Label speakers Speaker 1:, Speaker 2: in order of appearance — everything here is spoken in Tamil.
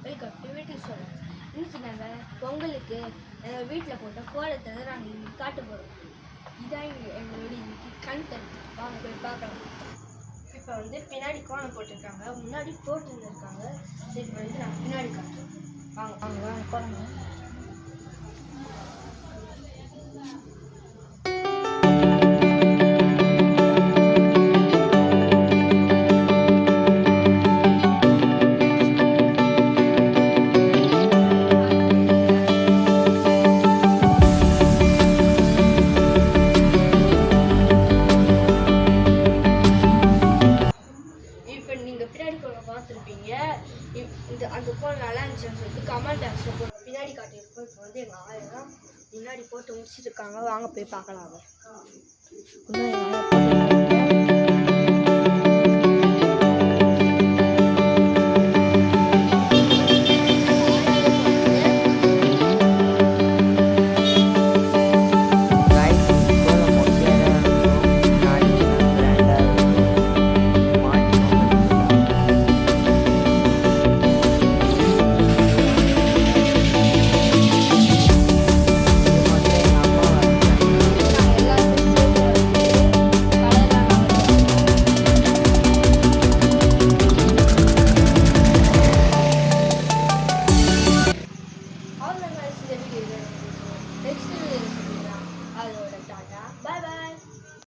Speaker 1: வெல்கம் டு வீட்டு சொல்கிறோம். இன்னைக்கு நாங்கள் பொங்கலுக்கு வீட்டில் போட்ட கோலத்தை நாங்கள் இன்னைக்கு காட்ட போகிறோம். இதான் எங்களுடைய இன்னைக்கு கண்டன். வாங்க போய் பார்க்கலாம். இப்போ பின்னாடி கோலம் போட்டிருக்காங்க, முன்னாடி போட்டுருந்துருக்காங்க. சரி நான் பின்னாடி காட்டுறோம். வாங்க வாங்க வாங்க போகிறாங்க. நீங்கள் பின்னாடி கோலம் பார்த்துருப்பீங்க. அந்த கோலம் நல்லா இருந்துச்சுன்னு சொல்லிட்டு கமெண்ட் பாக்ஸில் போட்டு பின்னாடி காட்டியிருக்கோம். இப்போ எங்கள் ஆயிரம் முன்னாடி போட்டு முடிச்சிருக்காங்க. வாங்க போய் பார்க்கலாம். இன்னும் எங்கள் ஆயா